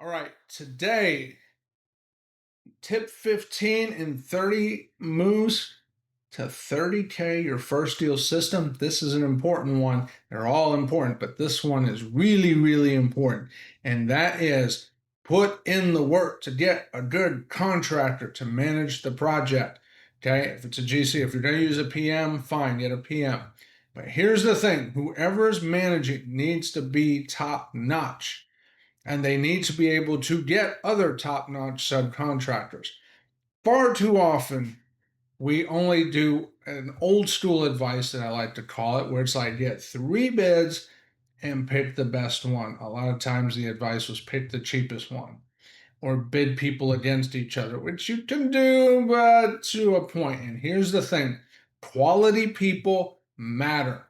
All right, today, tip 15 in 30 moves to 30K your first deal system. This is an important one. They're all important, but this one is really, really important. And that is put in the work to get a good contractor to manage the project. Okay, if it's a GC, if you're going to use a PM, fine, get a PM. But here's the thing, whoever is managing needs to be top notch, and they need to be able to get other top notch subcontractors. Far too often, we only do an old school advice that I like to call it, where it's like get three bids and pick the best one. A lot of times the advice was pick the cheapest one or bid people against each other, which you can do, but to a point. And here's the thing, quality people matter.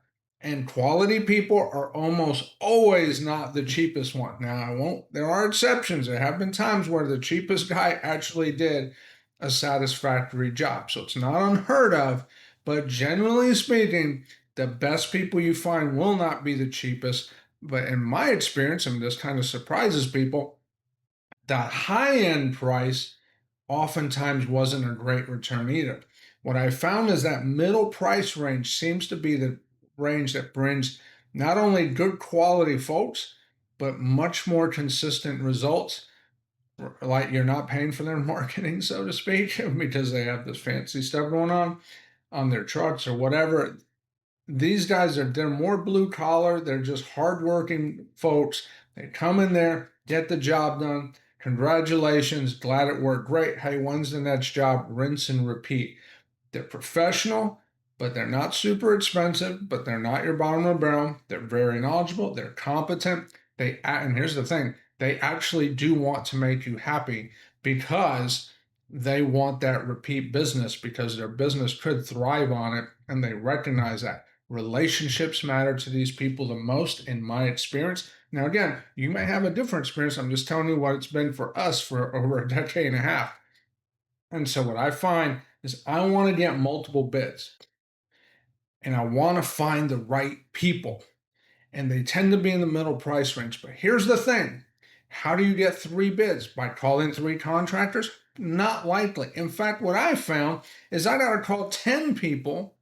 And quality people are almost always not the cheapest one. Now, there are exceptions. There have been times where the cheapest guy actually did a satisfactory job. So it's not unheard of, but generally speaking, the best people you find will not be the cheapest. But in my experience, and this kind of surprises people, that high end price oftentimes wasn't a great return either. What I found is that middle price range seems to be the range that brings not only good quality folks, but much more consistent results. Like you're not paying for their marketing, so to speak, because they have this fancy stuff going on their trucks or whatever. These guys they're more blue collar, they're just hardworking folks. They come in there, get the job done. Congratulations, glad it worked great. Hey, when's the next job? Rinse and repeat. They're professional, but they're not super expensive, but they're not your bottom of the barrel. They're very knowledgeable, they're competent. And here's the thing, they actually do want to make you happy because they want that repeat business because their business could thrive on it, and they recognize that. Relationships matter to these people the most, in my experience. Now, again, you may have a different experience. I'm just telling you what it's been for us for over a decade and a half. And so, what I find is I want to get multiple bids and I want to find the right people. And they tend to be in the middle price range. But here's the thing, how do you get three bids? By calling three contractors? Not likely. In fact, what I found is I got to call 10 people.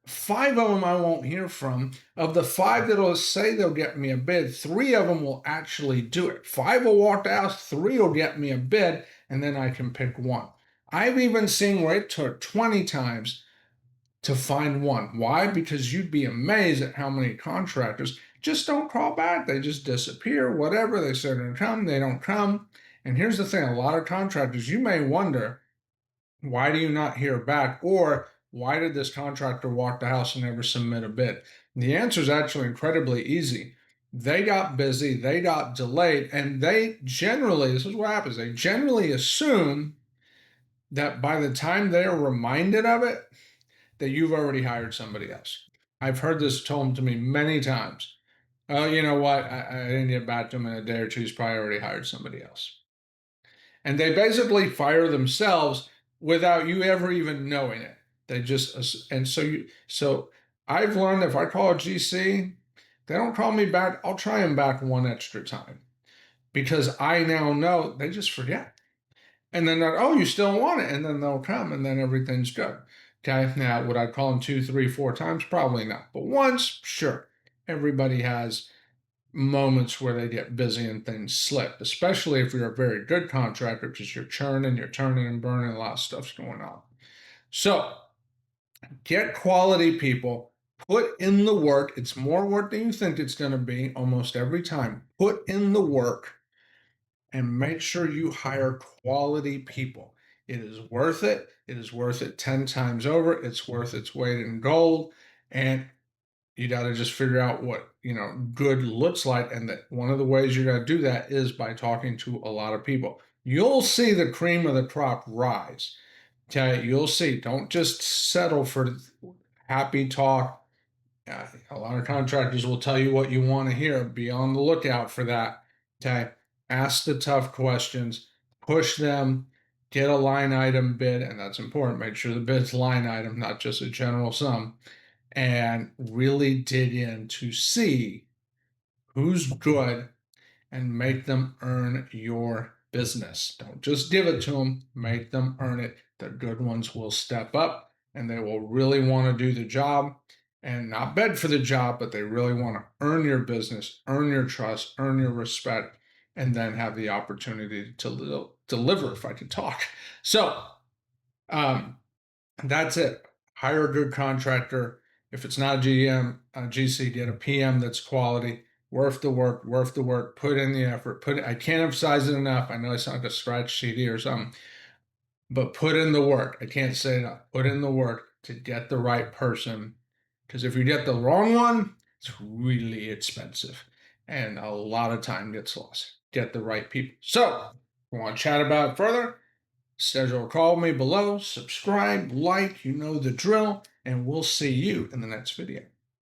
Five of them I won't hear from. Of the five that'll say they'll get me a bid, three of them will actually do it. Five will walk out, three will get me a bid, and then I can pick one. I've even seen where it took 20 times to find one. Why? Because you'd be amazed at how many contractors just don't call back. They just disappear, whatever. They say they're going to come, they don't come. And here's the thing, a lot of contractors, you may wonder, why do you not hear back? Or why did this contractor walk the house and never submit a bid? The answer is actually incredibly easy. They got busy, they got delayed, and they generally, this is what happens, they generally assume that by the time they're reminded of it, that you've already hired somebody else. I've heard this told to me many times. Oh, you know what? I didn't get back to him in a day or two. He's probably already hired somebody else. And they basically fire themselves without you ever even knowing it. They just, and so I've learned if I call a GC, they don't call me back, I'll try them back one extra time because I now know they just forget. And then they're, oh, you still want it. And then they'll come and then everything's good. Okay. Now, would I call them two, three, four times? Probably not. But once, sure. Everybody has moments where they get busy and things slip, especially if you're a very good contractor because you're churning, you're turning and burning, a lot of stuff's going on. So get quality people, put in the work. It's more work than you think it's going to be almost every time. Put in the work and make sure you hire quality people. It is worth it. It is worth it 10 times over. It's worth its weight in gold. And you got to just figure out what, good looks like. And that one of the ways you got to do that is by talking to a lot of people. You'll see the cream of the crop rise. Okay. You'll see. Don't just settle for happy talk. A lot of contractors will tell you what you want to hear. Be on the lookout for that. Okay. Ask the tough questions, push them, get a line item bid, and that's important. Make sure the bid's line item, not just a general sum, and really dig in to see who's good and make them earn your business. Don't just give it to them, make them earn it. The good ones will step up and they will really want to do the job and not beg for the job, but they really want to earn your business, earn your trust, earn your respect, and then have the opportunity to deliver, if I can talk. So that's it. Hire a good contractor. If it's not a GM, a GC, get a PM that's quality, worth the work, put in the effort. I can't emphasize it enough. I know I sound like a scratch CD or something, but put in the work. I can't say enough. Put in the work to get the right person. Because if you get the wrong one, it's really expensive and a lot of time gets lost. Get the right people. So, if you want to chat about it further, schedule a call me below, subscribe, like, you know the drill, and we'll see you in the next video.